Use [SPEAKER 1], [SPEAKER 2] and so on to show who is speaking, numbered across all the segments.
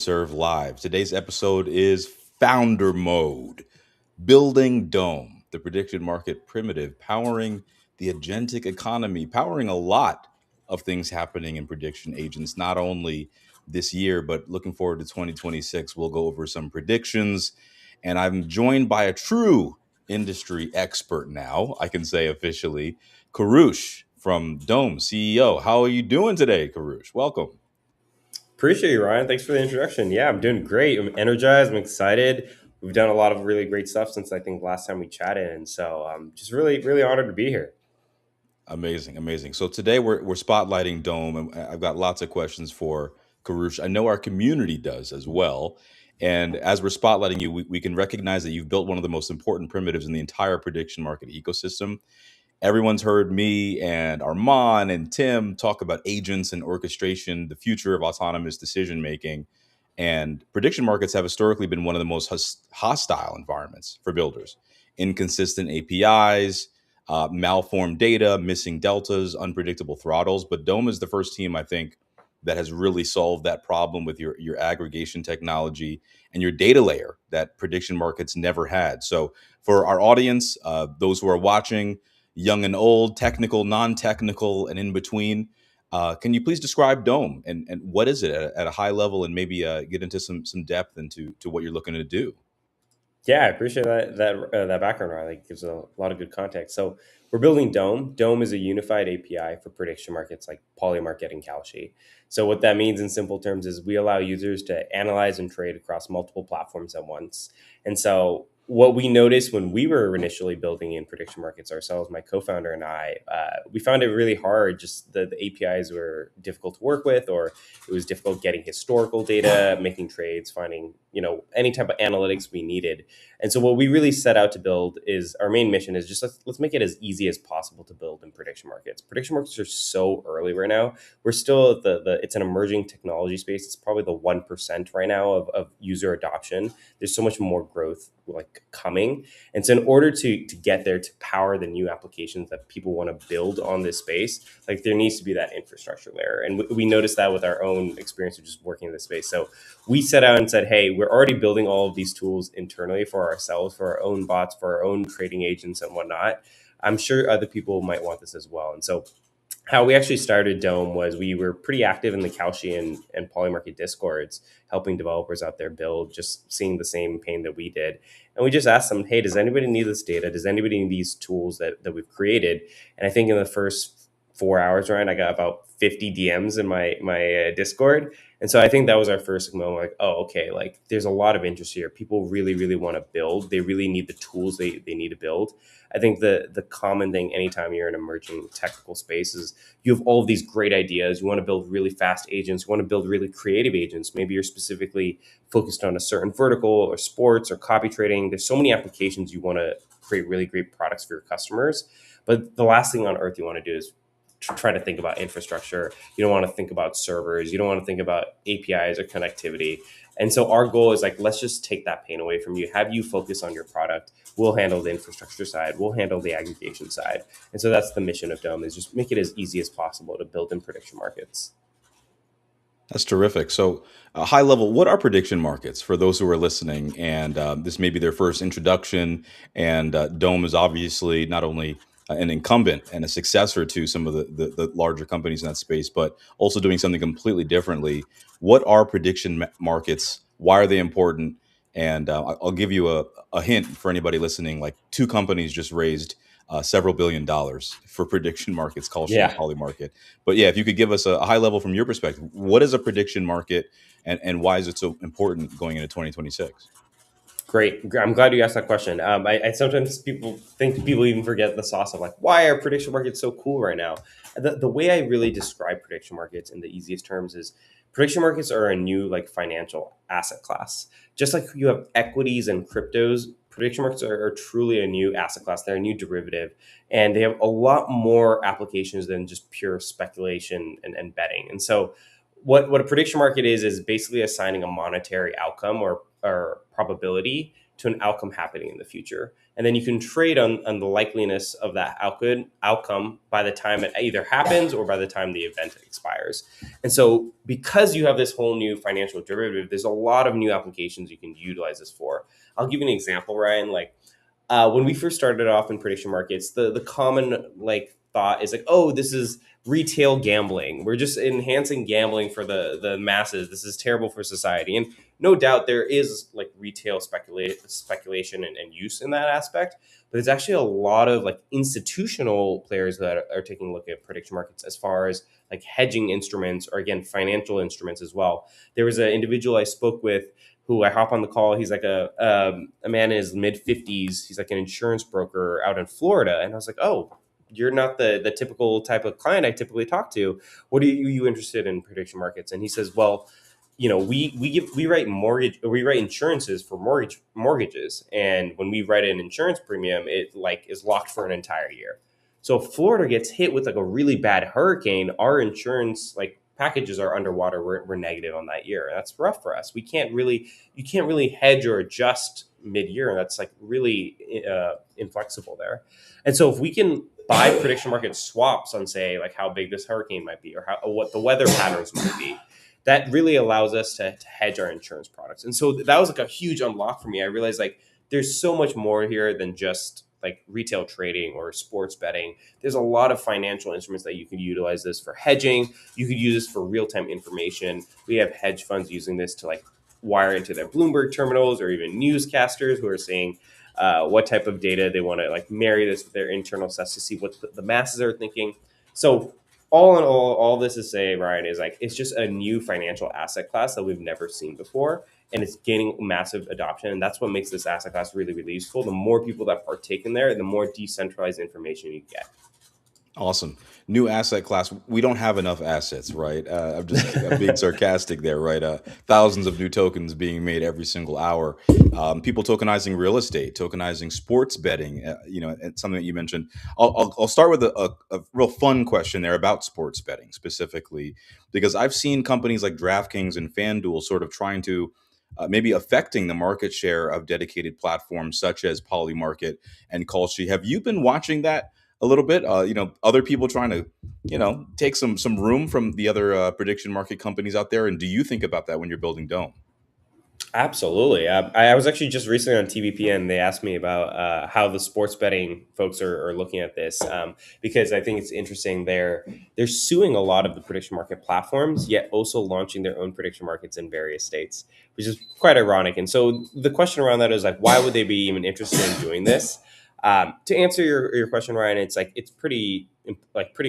[SPEAKER 1] Serve Live. Today's episode is Founder Mode, Building Dome, the prediction market primitive, powering the agentic economy, powering a lot of things happening in prediction agents, not only this year, but looking forward to 2026. We'll go over some predictions. And I'm joined by a true industry expert now, I can say officially, Kurush from Dome CEO. How are you doing today, Kurush? Welcome.
[SPEAKER 2] Appreciate you, Ryan. Thanks for the introduction. Yeah, I'm doing great. I'm energized. I'm excited. We've done a lot of really great stuff since I think last time we chatted, and so I'm just really honored to be here.
[SPEAKER 1] Amazing, amazing. So today we're spotlighting Dome, and I've got lots of questions for Karush. I know our community does as well. And as we're spotlighting you, we can recognize that you've built one of the most important primitives in the entire prediction market ecosystem. Everyone's heard me and Armand and Tim talk about agents and orchestration, the future of autonomous decision making. And prediction markets have historically been one of the most hostile environments for builders. Inconsistent APIs, malformed data, missing deltas, unpredictable throttles. But Dome is the first team, I think, that has really solved that problem with your aggregation technology and your data layer that prediction markets never had. So for our audience, those who are watching, young and old, technical, non-technical, and in between, can you please describe Dome and what is it at a high level, and maybe get into some depth into what you're looking to do?
[SPEAKER 2] Yeah, I appreciate that background, Ryan. That gives a lot of good context. So we're building Dome. Dome is a unified API for prediction markets like Polymarket and Kalshi. So what that means in simple terms is we allow users to analyze and trade across multiple platforms at once. And so what we noticed when we were initially building in prediction markets ourselves, my co-founder and I, we found it really hard. Just the APIs were difficult to work with, or it was difficult getting historical data, making trades, finding any type of analytics we needed. And so what we really set out to build is our main mission is just let's make it as easy as possible to build in prediction markets. Prediction markets are so early right now. We're still at the it's an emerging technology space. It's probably the 1% right now of user adoption. There's so much more growth like coming. And so in order to get there to power the new applications that people want to build on this space, like there needs to be that infrastructure layer. And we noticed that with our own experience of just working in this space. So we set out and said, hey, we're already building all of these tools internally for ourselves, for our own bots, for our own trading agents and whatnot. I'm sure other people might want this as well. And so how we actually started Dome was we were pretty active in the Kalshi and Polymarket discords, helping developers out there build, just seeing the same pain that we did. And we just asked them, hey, does anybody need this data? Does anybody need these tools that we've created? And I think in the first 4 hours, Ryan, I got about 50 DMs in my Discord. And so I think that was our first moment, like, oh, okay, like there's a lot of interest here. People really want to build. They really need the tools they need to build. I think the common thing anytime you're in an emerging technical space is you have all of these great ideas. You want to build really fast agents. You want to build really creative agents. Maybe you're specifically focused on a certain vertical or sports or copy trading. There's so many applications you want to create really great products for your customers. But the last thing on earth you want to do is try to think about infrastructure. You don't want to think about servers. You don't want to think about APIs or connectivity. And so our goal is like, let's just take that pain away from you. Have you focus on your product. We'll handle the infrastructure side. We'll handle the aggregation side. And so that's the mission of Dome, is just make it as easy as possible to build in prediction markets.
[SPEAKER 1] That's terrific. So, high level, what are prediction markets for those who are listening? And this may be their first introduction. And Dome is obviously not only an incumbent and a successor to some of the larger companies in that space, but also doing something completely differently. What are markets? Why are they important? And I'll give you a hint for anybody listening. Like two companies just raised several $1 billion for prediction markets, Kalshi and
[SPEAKER 2] Yeah.
[SPEAKER 1] Polymarket. But yeah, if you could give us a high level from your perspective, what is a prediction market, and why is it so important going into 2026?
[SPEAKER 2] Great. I'm glad you asked that question. I sometimes people even forget the sauce of like, why are prediction markets so cool right now? The way I really describe prediction markets in the easiest terms is prediction markets are a new like financial asset class. Just like you have equities and cryptos, prediction markets are truly a new asset class. They're a new derivative, and they have a lot more applications than just pure speculation and betting. And so what a prediction market is basically assigning a monetary outcome or probability to an outcome happening in the future. And then you can trade on the likeliness of that outcome by the time it either happens or by the time the event expires. And so, because you have this whole new financial derivative, there's a lot of new applications you can utilize this for. I'll give you an example, Ryan. Like when we first started off in prediction markets, the common like thought is like, oh, this is retail gambling. We're just enhancing gambling for the masses. This is terrible for society. And no doubt there is like retail speculation and use in that aspect. But there's actually a lot of like institutional players that are taking a look at prediction markets as far as like hedging instruments or again financial instruments as well. There was an individual I spoke with who I hop on the call. He's like a man in his mid 50s. He's like an insurance broker out in Florida, and I was like, oh, you're not the typical type of client I typically talk to. What are you interested in prediction markets? And he says, well, we write insurances for mortgages, and when we write an insurance premium, it like is locked for an entire year. So if Florida gets hit with like a really bad hurricane, our insurance like packages are underwater. We're negative on that year. That's rough for us. You can't really hedge or adjust mid-year. That's like really inflexible there. And so if we can buy prediction market swaps on say like how big this hurricane might be or what the weather patterns might be, that really allows us to hedge our insurance products. And so that was like a huge unlock for me. I realized like there's so much more here than just like retail trading or sports betting. There's a lot of financial instruments that you can utilize this for hedging. You could use this for real-time information. We have hedge funds using this to like wire into their Bloomberg terminals or even newscasters who are saying what type of data they want to like marry this with their internal sets to see what the masses are thinking. So all in all this is say, Ryan, is like it's just a new financial asset class that we've never seen before, and it's gaining massive adoption. And that's what makes this asset class really, really useful. The more people that partake in there, the more decentralized information you get.
[SPEAKER 1] Awesome. New asset class. We don't have enough assets, right? I'm being sarcastic there, right? Thousands of new tokens being made every single hour. People tokenizing real estate, tokenizing sports betting. And something that you mentioned. I'll start with a real fun question there about sports betting specifically, because I've seen companies like DraftKings and FanDuel sort of trying to maybe affecting the market share of dedicated platforms such as Polymarket and Kalshi. Have you been watching that a little bit? Other people trying to, take some room from the other prediction market companies out there. And do you think about that when you're building Dome?
[SPEAKER 2] Absolutely. I was actually just recently on TVPN. They asked me about how the sports betting folks are looking at this because I think it's interesting. They're suing a lot of the prediction market platforms, yet also launching their own prediction markets in various states, which is quite ironic. And so the question around that is like, why would they be even interested in doing this? To answer your question, Ryan, it's like it's pretty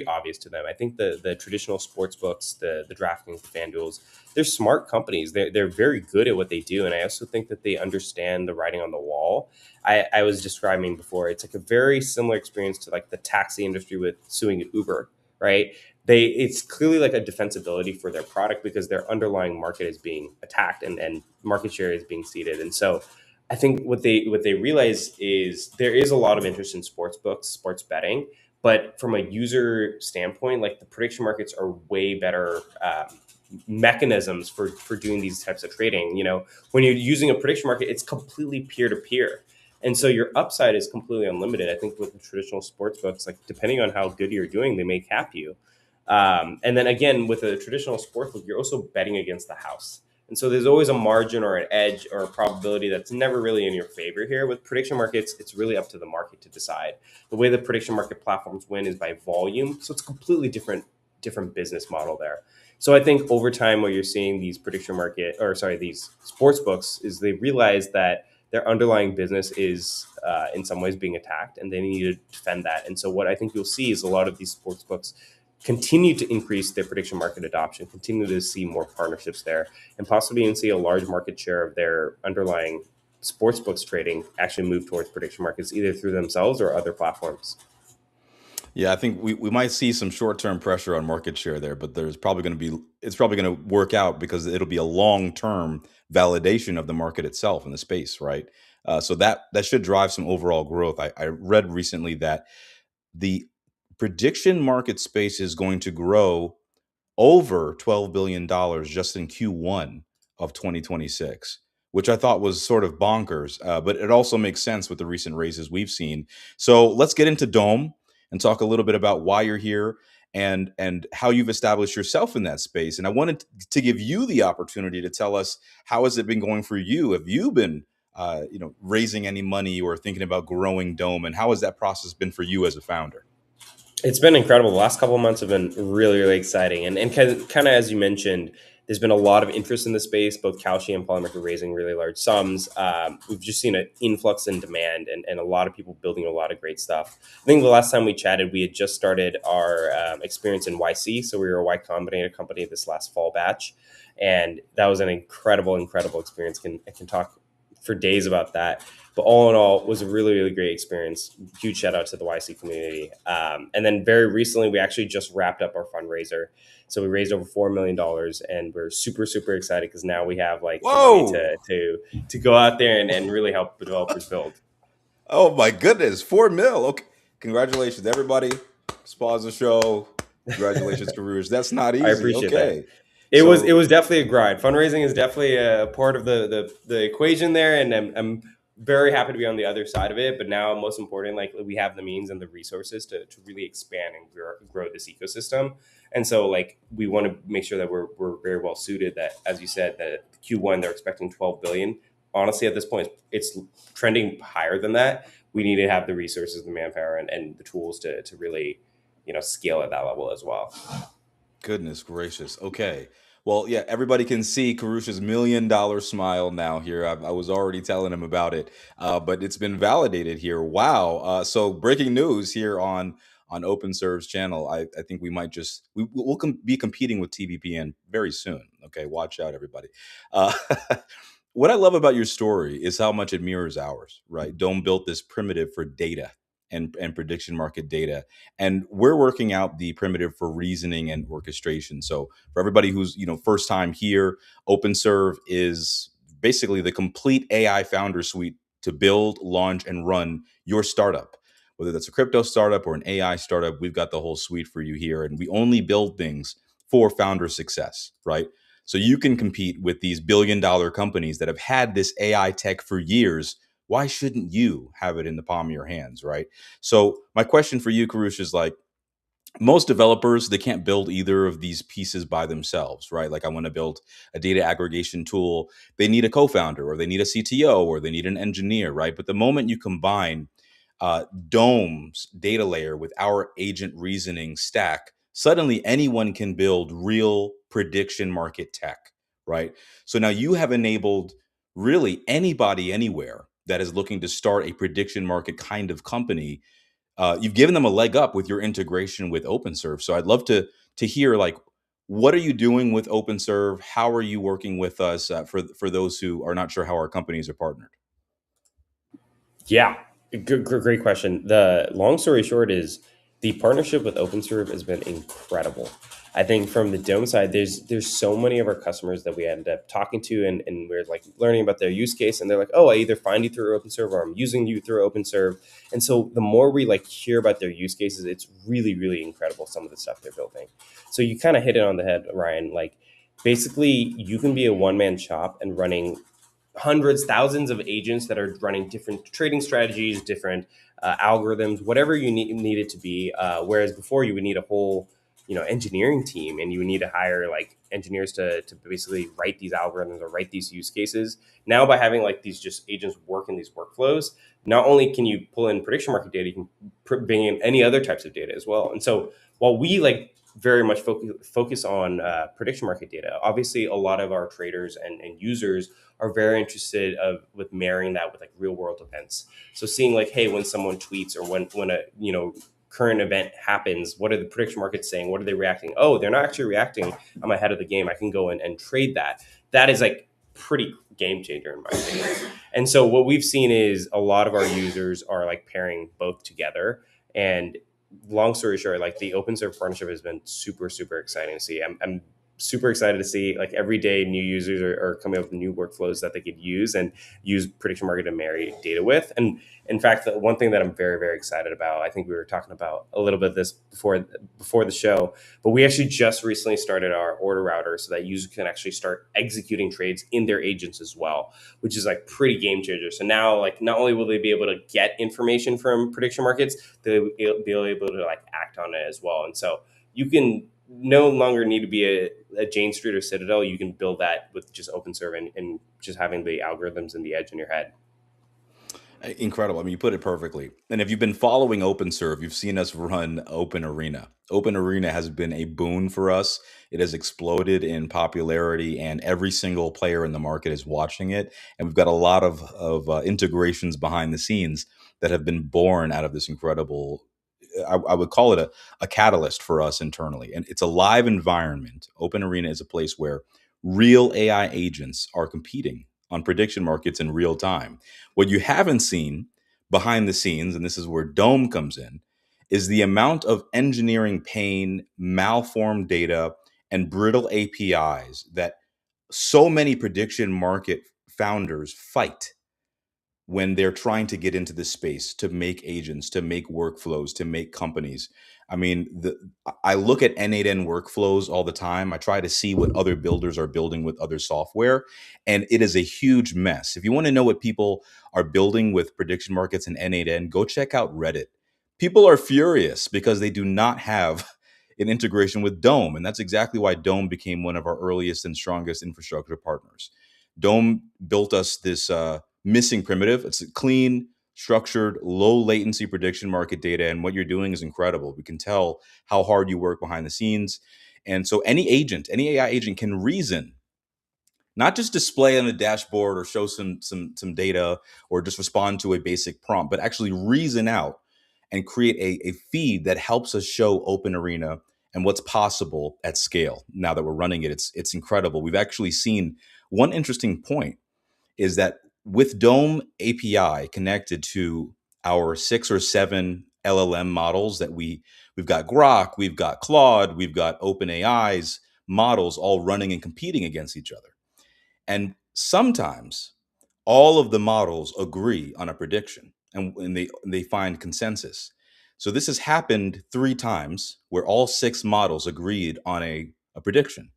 [SPEAKER 2] obvious to them. I think the traditional sports books, the DraftKings, the FanDuels, they're smart companies. They're very good at what they do, and I also think that they understand the writing on the wall. I was describing before. It's like a very similar experience to like the taxi industry with suing Uber, right? It's clearly like a defensibility for their product because their underlying market is being attacked and market share is being ceded, and so I think what they realize is there is a lot of interest in sports books, sports betting, but from a user standpoint, like the prediction markets are way better mechanisms for doing these types of trading. When you're using a prediction market, it's completely peer to peer. And so your upside is completely unlimited. I think with the traditional sports books, like depending on how good you're doing, they may cap you. And then again, with a traditional sports book, you're also betting against the house. And so there's always a margin or an edge or a probability that's never really in your favor here. With prediction markets, it's really up to the market to decide. The way the prediction market platforms win is by volume. So it's a completely different business model there. So I think over time, what you're seeing these these sports books is they realize that their underlying business is in some ways being attacked and they need to defend that. And so what I think you'll see is a lot of these sports books continue to increase their prediction market adoption, continue to see more partnerships there, and possibly even see a large market share of their underlying sportsbooks trading actually move towards prediction markets either through themselves or other platforms.
[SPEAKER 1] Yeah, I think we might see some short-term pressure on market share there, but it's probably going to work out because it'll be a long-term validation of the market itself and the space, right? So that should drive some overall growth. I read recently that the prediction market space is going to grow over $12 billion just in Q1 of 2026, which I thought was sort of bonkers. But it also makes sense with the recent raises we've seen. So let's get into Dome and talk a little bit about why you're here and how you've established yourself in that space. And I wanted to give you the opportunity to tell us, how has it been going for you? Have you been raising any money or thinking about growing Dome, and how has that process been for you as a founder?
[SPEAKER 2] It's been incredible. The last couple of months have been really, really exciting. And kind of as you mentioned, there's been a lot of interest in the space. Both Kalshi and Polymarket are raising really large sums. We've just seen an influx in demand and a lot of people building a lot of great stuff. I think the last time we chatted, we had just started our experience in YC. So we were a Y Combinator company this last fall batch. And that was an incredible, incredible experience. I can talk for days about that. But all in all, it was a really, really great experience. Huge shout out to the YC community. And then very recently, we actually just wrapped up our fundraiser. So we raised over $4 million, and we're super, super excited because now we have like the money
[SPEAKER 1] Whoa!
[SPEAKER 2] to go out there and really help developers build.
[SPEAKER 1] Oh my goodness, 4 mil. Okay, congratulations, everybody. Pause the show. Congratulations, Kurush. That's not
[SPEAKER 2] I
[SPEAKER 1] easy.
[SPEAKER 2] appreciate that.
[SPEAKER 1] Okay,
[SPEAKER 2] It
[SPEAKER 1] so
[SPEAKER 2] was definitely a grind. Fundraising is definitely a part of the equation there, and I'm very happy to be on the other side of it. But now, most important, like we have the means and the resources to really expand and grow this ecosystem. And so, like we want to make sure that we're very well suited. That, as you said, that Q1 they're expecting 12 billion. Honestly, at this point, it's trending higher than that. We need to have the resources, the manpower, and the tools to really scale at that level as well.
[SPEAKER 1] goodness gracious. Okay. Well, yeah, everybody can see Karush's $1 million smile now here. I was already telling him about it, but it's been validated here. Wow. So breaking news here on OpenServe's channel. I think we might just we'll be competing with TBPN very soon. Okay, watch out, everybody. Uh, what I love about your story is how much it mirrors ours. Right, Dome built this primitive for data and prediction market data, and we're working out the primitive for reasoning and orchestration. So for everybody who's first time here, OpenServe is basically the complete AI founder suite to build, launch, and run your startup. Whether that's a crypto startup or an AI startup, we've got the whole suite for you here. And we only build things for founder success, right? So you can compete with these billion-dollar companies that have had this AI tech for years. Why shouldn't you have it in the palm of your hands, right? So my question for you, Karush, is like, most developers, they can't build either of these pieces by themselves, right? Like I want to build a data aggregation tool, they need a co-founder or they need a CTO or they need an engineer, right? But the moment you combine Dome's data layer with our agent reasoning stack, suddenly anyone can build real prediction market tech, right? So now you have enabled really anybody anywhere that is looking to start a prediction market kind of company. You've given them a leg up with your integration with OpenServe. So I'd love to hear, like, what are you doing with OpenServe? How are you working with us, for those who are not sure how our companies are partnered?
[SPEAKER 2] Yeah, great question. The long story short is the partnership with OpenServe has been incredible. I think from the Dome side, there's so many of our customers that we end up talking to, and we're like learning about their use case, and they're like, oh, I either find you through OpenServe or I'm using you through OpenServe. And so the more we like hear about their use cases, it's really, really incredible some of the stuff they're building. So you kind of hit it on the head, Ryan. Like basically you can be a one-man shop and running hundreds, thousands of agents that are running different trading strategies, different algorithms, whatever you need it to be. Whereas before, you would need a whole, engineering team, and you would need to hire like engineers to basically write these algorithms or write these use cases. Now, by having like these just agents work in these workflows, not only can you pull in prediction market data, you can bring in any other types of data as well. And so, while we like very much focus on prediction market data, obviously a lot of our traders and users are very interested with marrying that with like real world events. So seeing like, hey, when someone tweets or when a current event happens, what are the prediction markets saying? What are they reacting? Oh, they're not actually reacting. I'm ahead of the game. I can go in and trade that. That is like pretty game changer in my opinion. And so what we've seen is a lot of our users are like pairing both together. And long story short, like the OpenServe partnership has been super, super exciting to see. I'm super excited to see like every day new users are coming up with new workflows that they could use and use prediction market to marry data with. And in fact, the one thing that I'm very, very excited about, I think we were talking about a little bit of this before the show, but we actually just recently started our order router so that users can actually start executing trades in their agents as well, which is like pretty game changer. So now, like, not only will they be able to get information from prediction markets, they'll be able to like act on it as well. And so you can no longer need to be a Jane Street or Citadel. You can build that with just OpenServe and just having the algorithms and the edge in your head.
[SPEAKER 1] Incredible. I mean, you put it perfectly. And if you've been following OpenServe, you've seen us run Open Arena. Open Arena has been a boon for us. It has exploded in popularity, and every single player in the market is watching it. And we've got a lot of integrations behind the scenes that have been born out of this incredible. I would call it a catalyst for us internally. And it's a live environment. Open Arena is a place where real AI agents are competing on prediction markets in real time. What you haven't seen behind the scenes, and this is where Dome comes in, is the amount of engineering pain, malformed data, and brittle APIs that so many prediction market founders fight when they're trying to get into this space to make agents, to make workflows, to make companies. I mean, I look at N8N workflows all the time. I try to see what other builders are building with other software, and it is a huge mess. If you want to know what people are building with prediction markets and N8N, go check out Reddit. People are furious because they do not have an integration with Dome, and that's exactly why Dome became one of our earliest and strongest infrastructure partners. Dome built us this missing primitive. It's a clean, structured, low latency prediction market data. And what you're doing is incredible. We can tell how hard you work behind the scenes. And so any agent, any AI agent can reason, not just display on a dashboard or show some data or just respond to a basic prompt, but actually reason out and create a feed that helps us show Open Arena and what's possible at scale. Now that we're running it, it's incredible. We've actually seen one interesting point is that with Dome API connected to our 6 or 7 LLM models that we've got Grok, we've got Claude, we've got OpenAI's models all running and competing against each other. And sometimes all of the models agree on a prediction and they find consensus. So this has happened 3 times where all 6 models agreed on a prediction.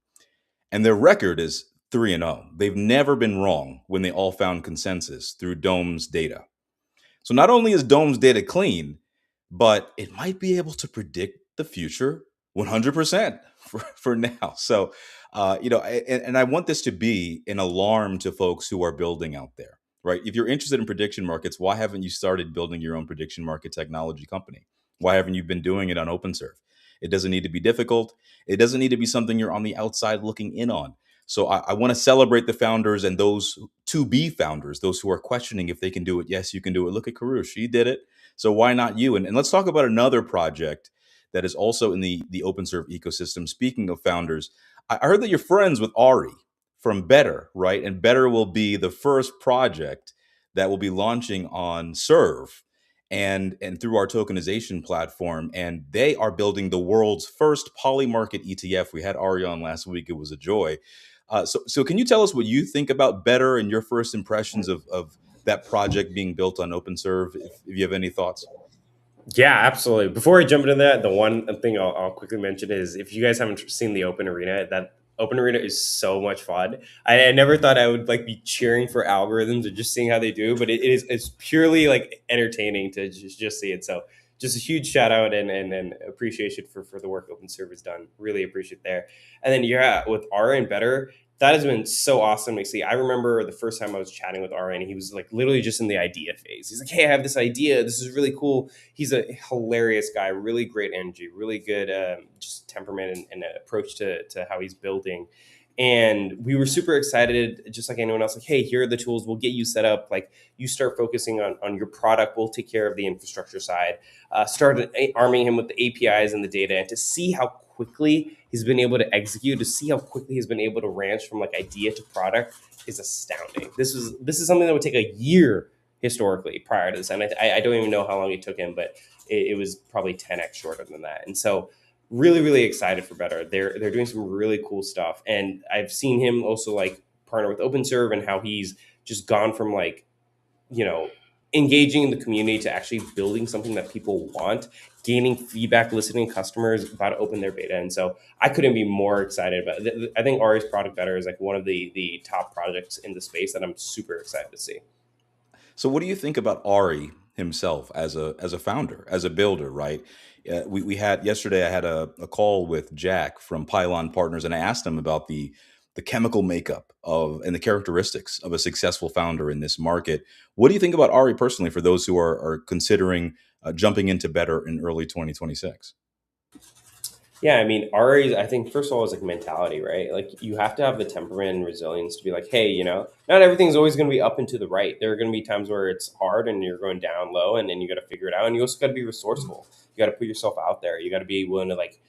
[SPEAKER 1] And their record is 3-0. They've never been wrong when they all found consensus through Dome's data. So not only is Dome's data clean, but it might be able to predict the future 100% for now. So, and I want this to be an alarm to folks who are building out there, right? If you're interested in prediction markets, why haven't you started building your own prediction market technology company? Why haven't you been doing it on OpenServe? It doesn't need to be difficult. It doesn't need to be something you're on the outside looking in on. So I want to celebrate the founders and those to be founders, those who are questioning if they can do it. Yes, you can do it. Look at Kurush. He did it. So why not you? And let's talk about another project that is also in the OpenServe ecosystem. Speaking of founders, I heard that you're friends with Ari from Better, right? And Better will be the first project that will be launching on Serve and through our tokenization platform. And they are building the world's first polymarket ETF. We had Ari on last week. It was a joy. So can you tell us what you think about Better and your first impressions of that project being built on OpenServe, if you have any thoughts?
[SPEAKER 2] Yeah, absolutely. Before I jump into that, the one thing I'll quickly mention is if you guys haven't seen the Open Arena, that Open Arena is so much fun. I never thought I would like be cheering for algorithms or just seeing how they do, but it's purely like entertaining to just see it. So just a huge shout out and appreciation for the work OpenServe has done. Really appreciate there. And then yeah, with R and Better, that has been so awesome to see. I remember the first time I was chatting with RN, he was like literally just in the idea phase. He's like, "Hey, I have this idea. This is really cool." He's a hilarious guy, really great energy, really good just temperament and approach to how he's building. And we were super excited, just like anyone else, like, "Hey, here are the tools. We'll get you set up. Like, you start focusing on your product. We'll take care of the infrastructure side." Started arming him with the APIs and the data, and to see how quickly he's been able to execute, to see how quickly he's been able to ranch from like idea to product is astounding. This is something that would take a year historically prior to this, and I don't even know how long it took him, but it was probably 10x shorter than that. And so really, really excited for Better. They're doing some really cool stuff, and I've seen him also like partner with OpenServ and how he's just gone from like, you know, engaging in the community to actually building something that people want, gaining feedback, listening to customers about to open their beta. And so I couldn't be more excited about it. I think Ari's product Better is like one of the top projects in the space that I'm super excited to see.
[SPEAKER 1] So, what do you think about Ari himself as a founder, as a builder? Right? We had yesterday. I had a call with Jack from Pylon Partners, and I asked him about the chemical makeup of and the characteristics of a successful founder in this market. What do you think about Ari personally? For those who are considering jumping into Better in early 2026.
[SPEAKER 2] Yeah, I mean, Ari, I think first of all is like mentality, right? Like you have to have the temperament and resilience to be like, hey, not everything's always going to be up and to the right. There are going to be times where it's hard and you're going down low, and then you got to figure it out. And you also got to be resourceful. You got to put yourself out there. You got to be willing to like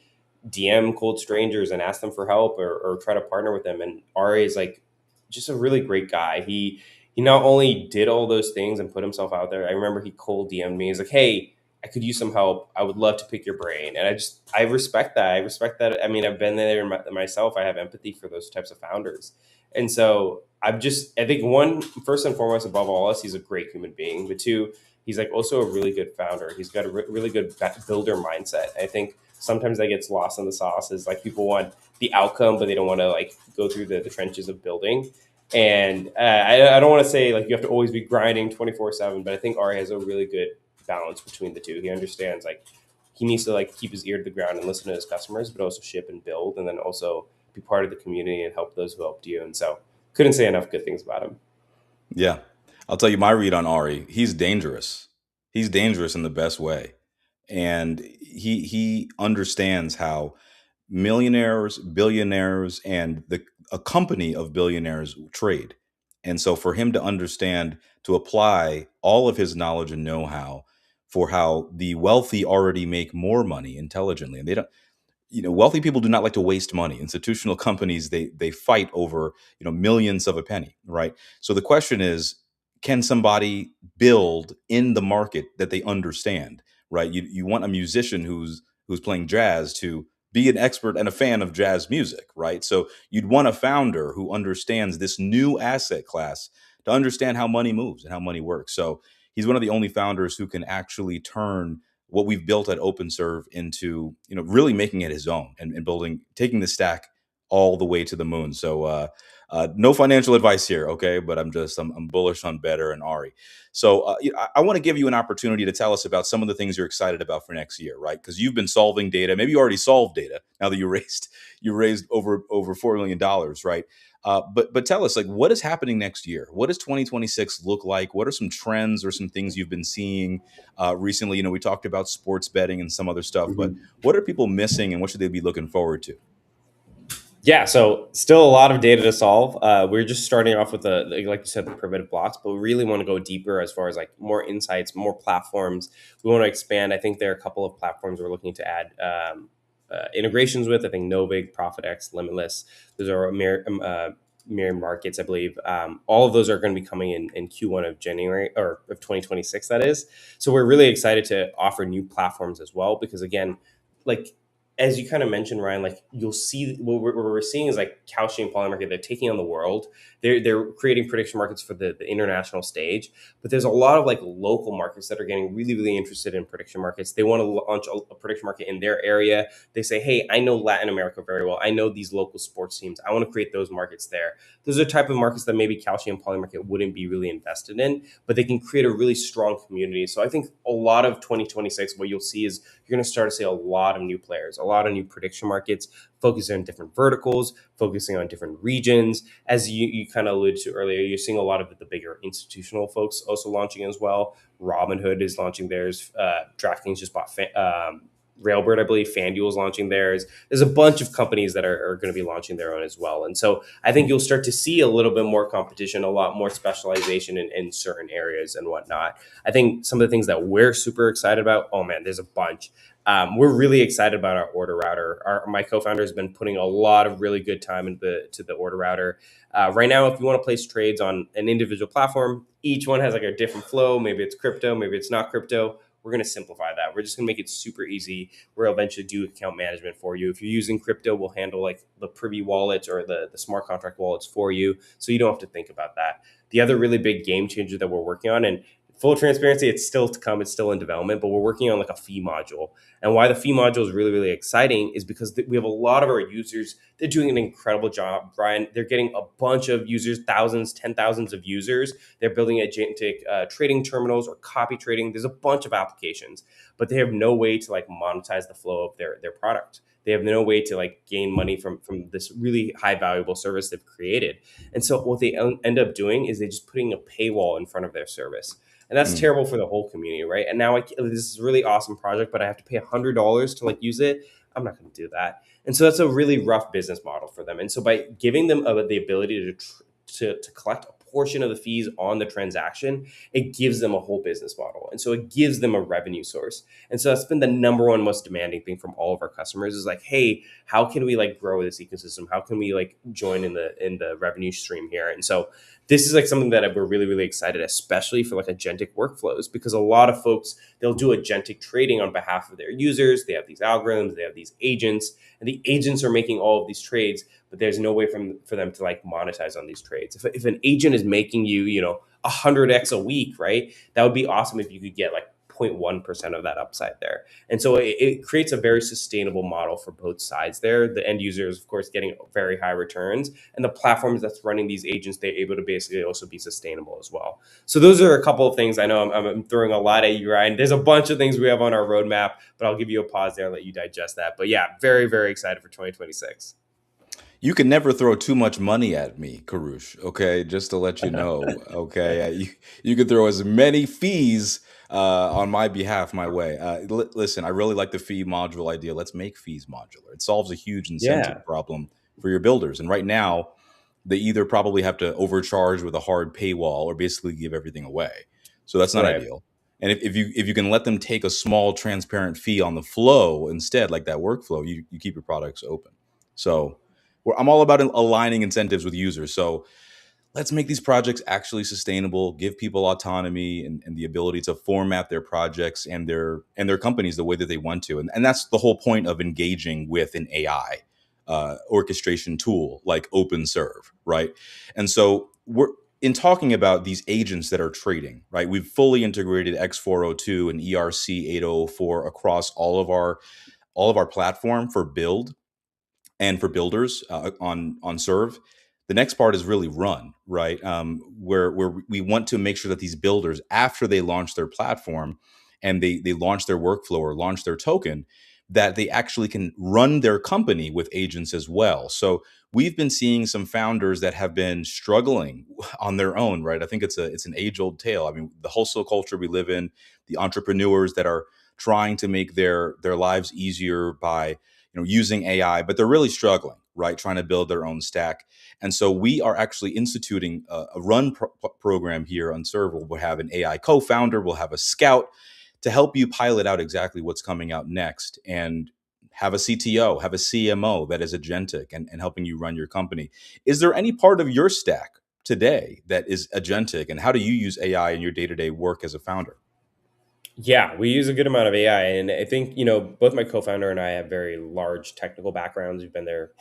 [SPEAKER 2] DM cold strangers and ask them for help, or try to partner with them. And Ari is like just a really great guy. He not only did all those things and put himself out there. I remember he cold DM'd me. He's like, "Hey, I could use some help. I would love to pick your brain." And I respect that. I respect that. I mean, I've been there myself. I have empathy for those types of founders. And so I think one, first and foremost, above all else, he's a great human being. But two, he's like also a really good founder. He's got a really good builder mindset. I think sometimes that gets lost in the sauce is like people want the outcome, but they don't want to like go through the trenches of building. And I don't want to say like you have to always be grinding 24/7, but I think Ari has a really good balance between the two. He understands like he needs to like keep his ear to the ground and listen to his customers, but also ship and build, and then also be part of the community and help those who helped you. And so couldn't say enough good things about him.
[SPEAKER 1] Yeah, I'll tell you my read on Ari. He's dangerous. He's dangerous in the best way, and he understands how millionaires, billionaires, and a company of billionaires trade. And so for him to understand to apply all of his knowledge and know-how for how the wealthy already make more money intelligently, and they don't, wealthy people do not like to waste money. Institutional companies, they fight over, millions of a penny, right? So the question is, can somebody build in the market that they understand, right? You want a musician who's playing jazz to be an expert and a fan of jazz music, right? So you'd want a founder who understands this new asset class to understand how money moves and how money works. So he's one of the only founders who can actually turn what we've built at OpenServe into, really making it his own, and building, taking the stack all the way to the moon. So no financial advice here, okay? But I'm bullish on Better and Ari. So I want to give you an opportunity to tell us about some of the things you're excited about for next year, right? Because you've been solving data. Maybe you already solved data now that you raised over $4 million, right? But tell us, like, what is happening next year? What does 2026 look like? What are some trends or some things you've been seeing recently? We talked about sports betting and some other stuff, but
[SPEAKER 2] Mhm.
[SPEAKER 1] what are people missing, and what should they be looking forward to?
[SPEAKER 2] Yeah, so still a lot of data to solve. We're just starting off with like you said, the primitive blocks, but we really want to go deeper as far as like more insights, more platforms. We want to expand. I think there are a couple of platforms we're looking to add integrations with. I think Novig, ProfitX, Limitless. Those are mere markets, I believe. All of those are going to be coming in Q1 of January or of 2026. That is. So we're really excited to offer new platforms as well because again, like as you kind of mentioned, Ryan, like you'll see what we're seeing is like Kalshi and Polymarket. They're taking on the world. They're creating prediction markets for the international stage. But there's a lot of like local markets that are getting really really interested in prediction markets. They want to launch a prediction market in their area. They say, hey, I know Latin America very well. I know these local sports teams. I want to create those markets there. Those are the type of markets that maybe Kalshi and Polymarket wouldn't be really invested in, but they can create a really strong community. So I think a lot of 2026, what you'll see is you're going to start to see a lot of new players, a lot of new prediction markets focusing on different verticals, focusing on different regions. As you kind of alluded to earlier, you're seeing a lot of the bigger institutional folks also launching as well. Robinhood is launching theirs. DraftKings just bought Railbird, I believe. FanDuel is launching theirs. There's a bunch of companies that are going to be launching their own as well. And so I think you'll start to see a little bit more competition, a lot more specialization in certain areas and whatnot. I think some of the things that we're super excited about, oh man, there's a bunch. We're really excited about our order router. My co-founder has been putting a lot of really good time into the order router. Right now, if you want to place trades on an individual platform, each one has like a different flow. Maybe it's crypto, maybe it's not crypto. we're going to simplify that. We're just going to make it super easy. We'll eventually do account management for you. If you're using crypto, we'll handle like the privy wallets or the smart contract wallets for you, so you don't have to think about that. The other really big game changer that we're working on, and full transparency, it's still to come, it's still in development, but we're working on like a fee module. And why the fee module is really, really exciting is because we have a lot of our users, they're doing an incredible job, Brian. They're getting a bunch of users, thousands, 10,000s of users. They're building agentic trading terminals or copy trading. There's a bunch of applications, but they have no way to like monetize the flow of their product. They have no way to like gain money from this really high valuable service they've created. And so what they end up doing is they just putting a paywall in front of their service. And that's
[SPEAKER 1] Mm,
[SPEAKER 2] terrible for the whole community, right? And now this is a really awesome project, but I have to pay $100 to like use it. I'm not going to do that. And so that's a really rough business model for them. And so by giving them the ability to collect a portion of the fees on the transaction, it gives them a whole business model. And so it gives them a revenue source. And so that's been the number one most demanding thing from all of our customers is like, hey, how can we like grow this ecosystem? How can we like join in the revenue stream here? And so this is like something that we're really, really excited, especially for like agentic workflows, because a lot of folks, they'll do agentic trading on behalf of their users. They have these algorithms, they have these agents, and the agents are making all of these trades, but there's no way for them to like monetize on these trades. If an agent is making you, 100x a week, right? That would be awesome if you could get like 0.1% of that upside there. And so it creates a very sustainable model for both sides there. The end user is, of course, getting very high returns, and the platforms that's running these agents, they're able to basically also be sustainable as well. So those are a couple of things. I know I'm throwing a lot at you, Ryan. There's a bunch of things we have on our roadmap, but I'll give you a pause there and let you digest that. But yeah, very, very excited for 2026.
[SPEAKER 1] You can never throw too much money at me, Karush. Okay, just to let you know. Okay, you can throw as many fees on my behalf my way. Listen, I really like the fee module idea. Let's make fees modular. It solves a huge
[SPEAKER 2] Yeah,
[SPEAKER 1] incentive problem for your builders. And right now, they either probably have to overcharge with a hard paywall or basically give everything away. So that's not
[SPEAKER 2] right.
[SPEAKER 1] ideal. And if you can let them take a small transparent fee on the flow instead, like that workflow, you keep your products open. So I'm all about aligning incentives with users. So let's make these projects actually sustainable, give people autonomy and the ability to format their projects and their companies the way that they want to. And that's the whole point of engaging with an AI orchestration tool like OpenServ, right? And so we're in talking about these agents that are trading, right? We've fully integrated X402 and ERC 8004 across all of our platform for build and for builders on serve. The next part is really run, right? Where we want to make sure that these builders, after they launch their platform and they launch their workflow or launch their token, that they actually can run their company with agents as well. So we've been seeing some founders that have been struggling on their own, right? I think it's an age old tale. I mean, the hustle culture we live in, the entrepreneurs that are trying to make their lives easier by using AI, but they're really struggling, right? Trying to build their own stack. And so we are actually instituting a run program here on Serve. We'll have an AI co-founder, we'll have a scout to help you pilot out exactly what's coming out next and have a CTO, have a CMO that is agentic and helping you run your company. Is there any part of your stack today that is agentic, and how do you use AI in your day-to-day work as a founder?
[SPEAKER 2] Yeah, we use a good amount of AI. And I think, both my co founder and I have very large technical backgrounds. We've been there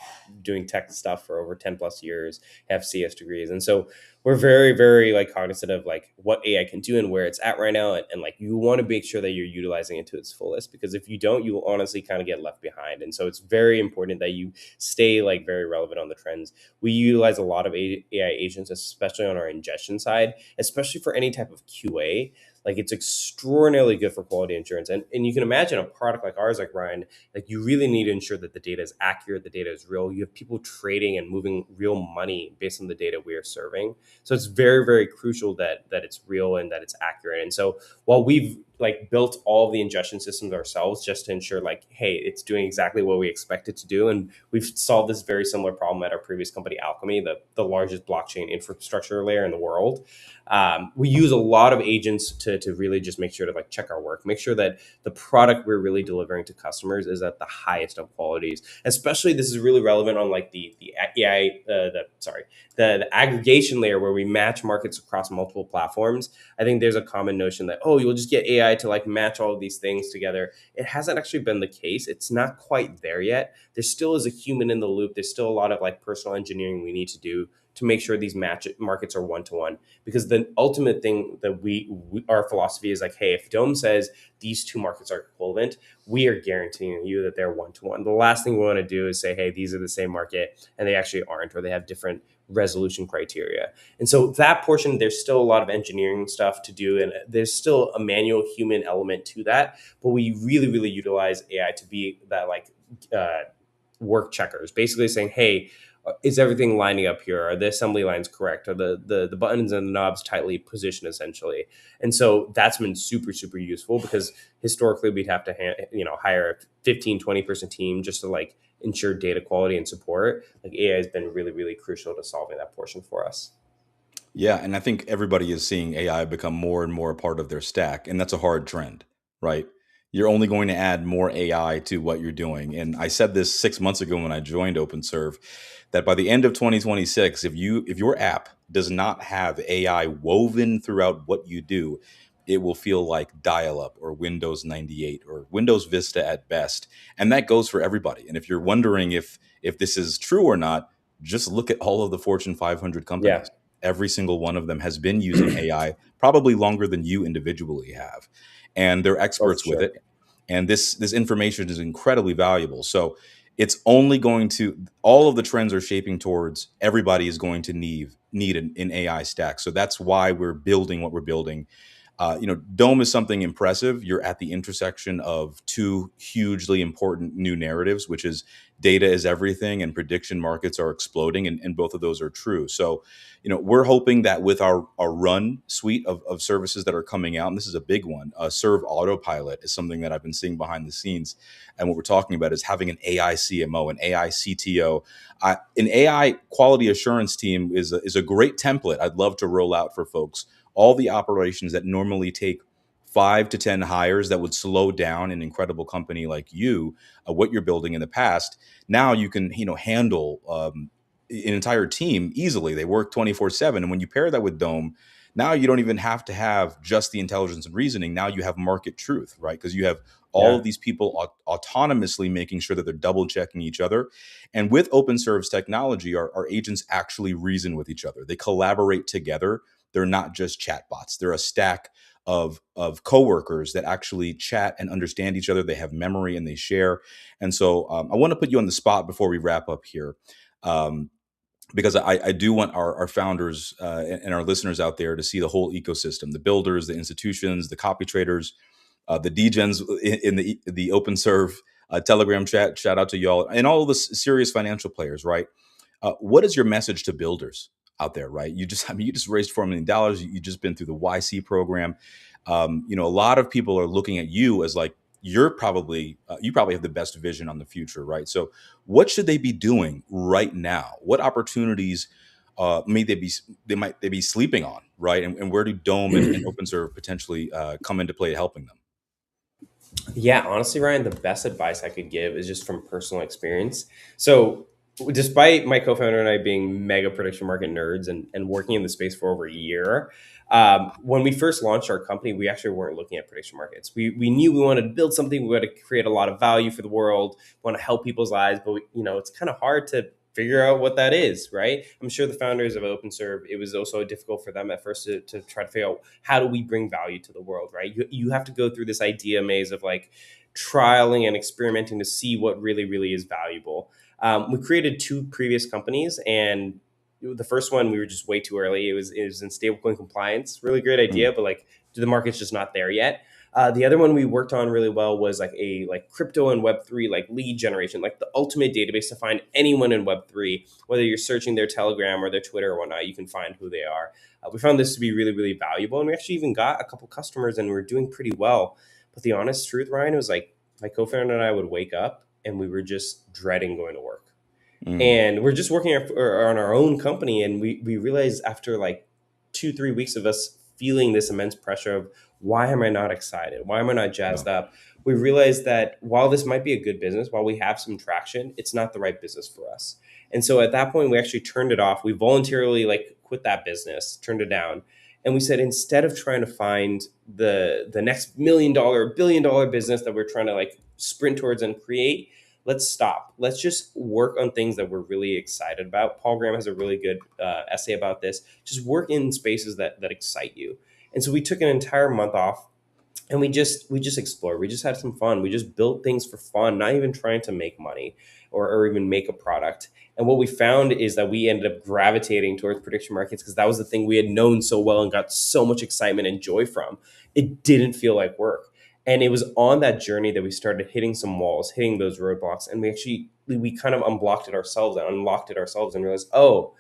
[SPEAKER 2] doing tech stuff for over 10 plus years, have CS degrees. And so we're very, very like cognizant of like what AI can do and where it's at right now. And like you want to make sure that you're utilizing it to its fullest, because if you don't, you will honestly kind of get left behind. And so it's very important that you stay like very relevant on the trends. We utilize a lot of AI agents, especially on our ingestion side, especially for any type of QA. Like it's extraordinarily good for quality insurance. And you can imagine a product like ours, like Ryan, like you really need to ensure that the data is accurate, the data is real. You have people trading and moving real money based on the data we are serving. So it's very, very crucial that it's real and that it's accurate. And so while we've like built all of the ingestion systems ourselves just to ensure like, hey, it's doing exactly what we expect it to do. And we've solved this very similar problem at our previous company, Alchemy, the largest blockchain infrastructure layer in the world. We use a lot of agents to really just make sure to like check our work, make sure that the product we're really delivering to customers is at the highest of qualities. Especially this is really relevant on like the AI, the aggregation layer where we match markets across multiple platforms. I think there's a common notion that, oh, you'll just get AI AI to like match all of these things together. It hasn't actually been the case. It's not quite there yet. There still is a human in the loop. There's still a lot of like personal engineering we need to do to make sure these match markets are one to one. Because the ultimate thing that our philosophy is like, hey, if Dome says these two markets are equivalent, we are guaranteeing you that they're one to one. The last thing we want to do is say, hey, these are the same market, and they actually aren't, or they have different resolution criteria. And so that portion, there's still a lot of engineering stuff to do, and there's still a manual human element to that. But we really, really utilize AI to be that like work checkers, basically saying, hey, is everything lining up here? Are the assembly lines correct? Are the buttons and the knobs tightly positioned essentially? And so that's been super, super useful, because historically we'd have to hire a 15-20 person team just to like ensure data quality and support. Like AI has been really, really crucial to solving that portion for us.
[SPEAKER 1] Yeah, and I think everybody is seeing AI become more and more a part of their stack, and that's a hard trend, right? You're only going to add more AI to what you're doing. And I said this 6 months ago when I joined OpenServ, that by the end of 2026, if your app does not have AI woven throughout what you do, it will feel like dial-up or Windows 98 or Windows Vista at best. And that goes for everybody. And if you're wondering if this is true or not, just look at all of the Fortune 500
[SPEAKER 2] Yeah.
[SPEAKER 1] companies. Every single one of them has been using AI probably longer than you individually have, and they're
[SPEAKER 2] Oh, for
[SPEAKER 1] experts with
[SPEAKER 2] sure.
[SPEAKER 1] it. And this information is incredibly valuable. So it's only going to, all of the trends are shaping towards everybody is going to need an AI stack. So that's why we're building what we're building. Dome is something impressive. You're at the intersection of two hugely important new narratives, which is data is everything and prediction markets are exploding, and both of those are true. So, we're hoping that with our run suite of services that are coming out, and this is a big one, Serve Autopilot is something that I've been seeing behind the scenes. And what we're talking about is having an AI CMO, an AI CTO, an AI quality assurance team is a great template I'd love to roll out for folks. All the operations that normally take 5 to 10 hires that would slow down an incredible company like you, what you're building in the past. Now you can, handle an entire team easily. They work 24/7. And when you pair that with Dome, now you don't even have to have just the intelligence and reasoning. Now you have market truth, right? Because you have all
[SPEAKER 2] Yeah.
[SPEAKER 1] of these people autonomously making sure that they're double checking each other. And with OpenServe's technology, our agents actually reason with each other. They collaborate together. They're not just chatbots. They're a stack of coworkers that actually chat and understand each other. They have memory and they share. And so I want to put you on the spot before we wrap up here. Um, because I do want our founders and our listeners out there to see the whole ecosystem, the builders, the institutions, the copy traders, the degens in the OpenServe Telegram chat. Shout out to y'all and all of the serious financial players, right? What is your message to builders out there, right? You just raised $4 million. You just been through the YC program. A lot of people are looking at you as like, you probably have the best vision on the future, right? So what should they be doing right now? What opportunities may they be sleeping on, right? And where do Dome and OpenServe potentially come into play helping them?
[SPEAKER 2] Yeah, honestly, Ryan, the best advice I could give is just from personal experience. So, despite my co-founder and I being mega prediction market nerds and working in the space for over a year, when we first launched our company, we actually weren't looking at prediction markets. We knew we wanted to build something, we wanted to create a lot of value for the world, want to help people's lives, but it's kind of hard to figure out what that is, right? I'm sure the founders of OpenServe, it was also difficult for them at first to try to figure out how do we bring value to the world, right? You have to go through this idea maze of like trialing and experimenting to see what really, really is valuable. We created two previous companies, and the first one we were just way too early. It was in stablecoin compliance, really great idea,
[SPEAKER 1] Mm,
[SPEAKER 2] but like the market's just not there yet. The other one we worked on really well was like a like crypto and Web3 like lead generation, like the ultimate database to find anyone in Web3, whether you're searching their Telegram or their Twitter or whatnot, you can find who they are. We found this to be really, really valuable, and we actually even got a couple customers, and we are doing pretty well. But the honest truth, Ryan, was like my co-founder and I would wake up and we were just dreading going to work,
[SPEAKER 1] mm,
[SPEAKER 2] and we're just working on our own company, and we realized after like 2-3 weeks of us feeling this immense pressure of why am I not excited, why am I not
[SPEAKER 1] yeah.
[SPEAKER 2] jazzed up, we realized that while this might be a good business, while we have some traction, it's not the right business for us. And so at that point we actually turned it off. We voluntarily like quit that business, turned it down, And we said, instead of trying to find the next $1 million, $1 billion business that we're trying to like sprint towards and create, let's stop. Let's just work on things that we're really excited about. Paul Graham has a really good essay about this. Just work in spaces that excite you. And so we took an entire month off, and we just explored. We just had some fun. We just built things for fun, not even trying to make money or even make a product. And what we found is that we ended up gravitating towards prediction markets because that was the thing we had known so well and got so much excitement and joy from. It didn't feel like work. And it was on that journey that we started hitting some walls, hitting those roadblocks, and we kind of unblocked it ourselves and unlocked it ourselves and realized, oh,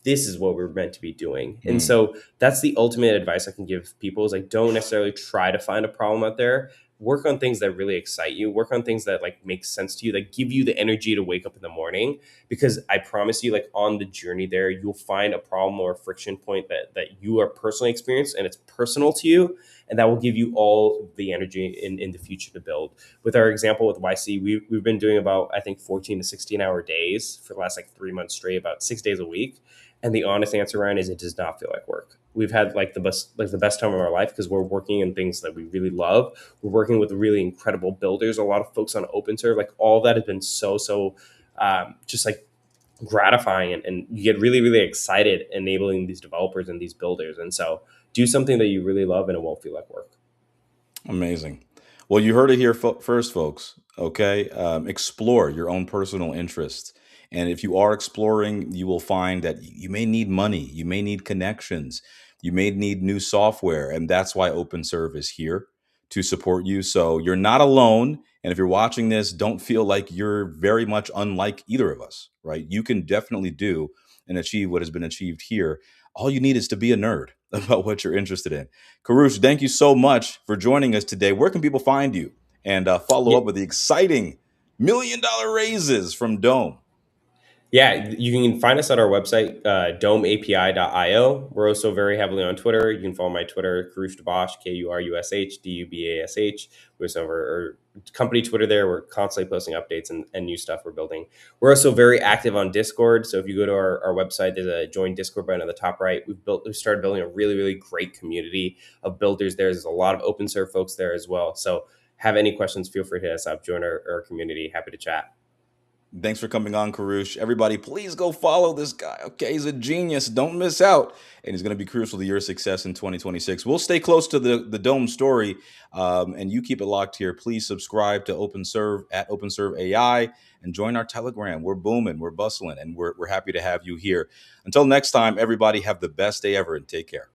[SPEAKER 2] this is what we're meant to be doing. And
[SPEAKER 1] Mm.
[SPEAKER 2] so that's the ultimate advice I can give people, is like, don't necessarily try to find a problem out there. Work on things that really excite you. Work on things that like make sense to you, that give you the energy to wake up in the morning. Because I promise you, like on the journey there, you'll find a problem or a friction point that you are personally experienced and it's personal to you. And that will give you all the energy in the future to build. With our example with YC, we've been doing about, I think, 14 to 16-hour days for the last like 3 months straight, about 6 days a week. And the honest answer, Ryan, is it does not feel like work. We've had like the best time of our life because we're working in things that we really love. We're working with really incredible builders, a lot of folks on OpenServ. Like all that has been so just like gratifying, and you get really really excited enabling these developers and these builders. And so do something that you really love, and it won't feel like work.
[SPEAKER 1] Amazing. Well, you heard it here first, folks. Okay. Explore your own personal interests. And if you are exploring, you will find that you may need money, you may need connections, you may need new software. And that's why OpenServe is here to support you. So you're not alone. And if you're watching this, don't feel like you're very much unlike either of us, right? You can definitely do and achieve what has been achieved here. All you need is to be a nerd about what you're interested in. Kurush, thank you so much for joining us today. Where can people find you and follow
[SPEAKER 2] Yeah,
[SPEAKER 1] up with the exciting $1 million raises from Dome?
[SPEAKER 2] Yeah, you can find us at our website, domeapi.io. We're also very heavily on Twitter. You can follow my Twitter, Kurush Dubash, KURUSH DUBASH. We also have our company Twitter there. We're constantly posting updates and new stuff we're building. We're also very active on Discord. So if you go to our website, there's a join Discord button on the top right. We've started building a really, really great community of builders there. There's a lot of OpenServe folks there as well. So have any questions, feel free to hit us up, join our community. Happy to chat.
[SPEAKER 1] Thanks for coming on, Kurush. Everybody, please go follow this guy. Okay, he's a genius. Don't miss out. And he's going to be crucial to your success in 2026. We'll stay close to the Dome story, and you keep it locked here. Please subscribe to OpenServ at OpenServ AI and join our Telegram. We're booming, we're bustling, and we're happy to have you here. Until next time, everybody, have the best day ever and take care.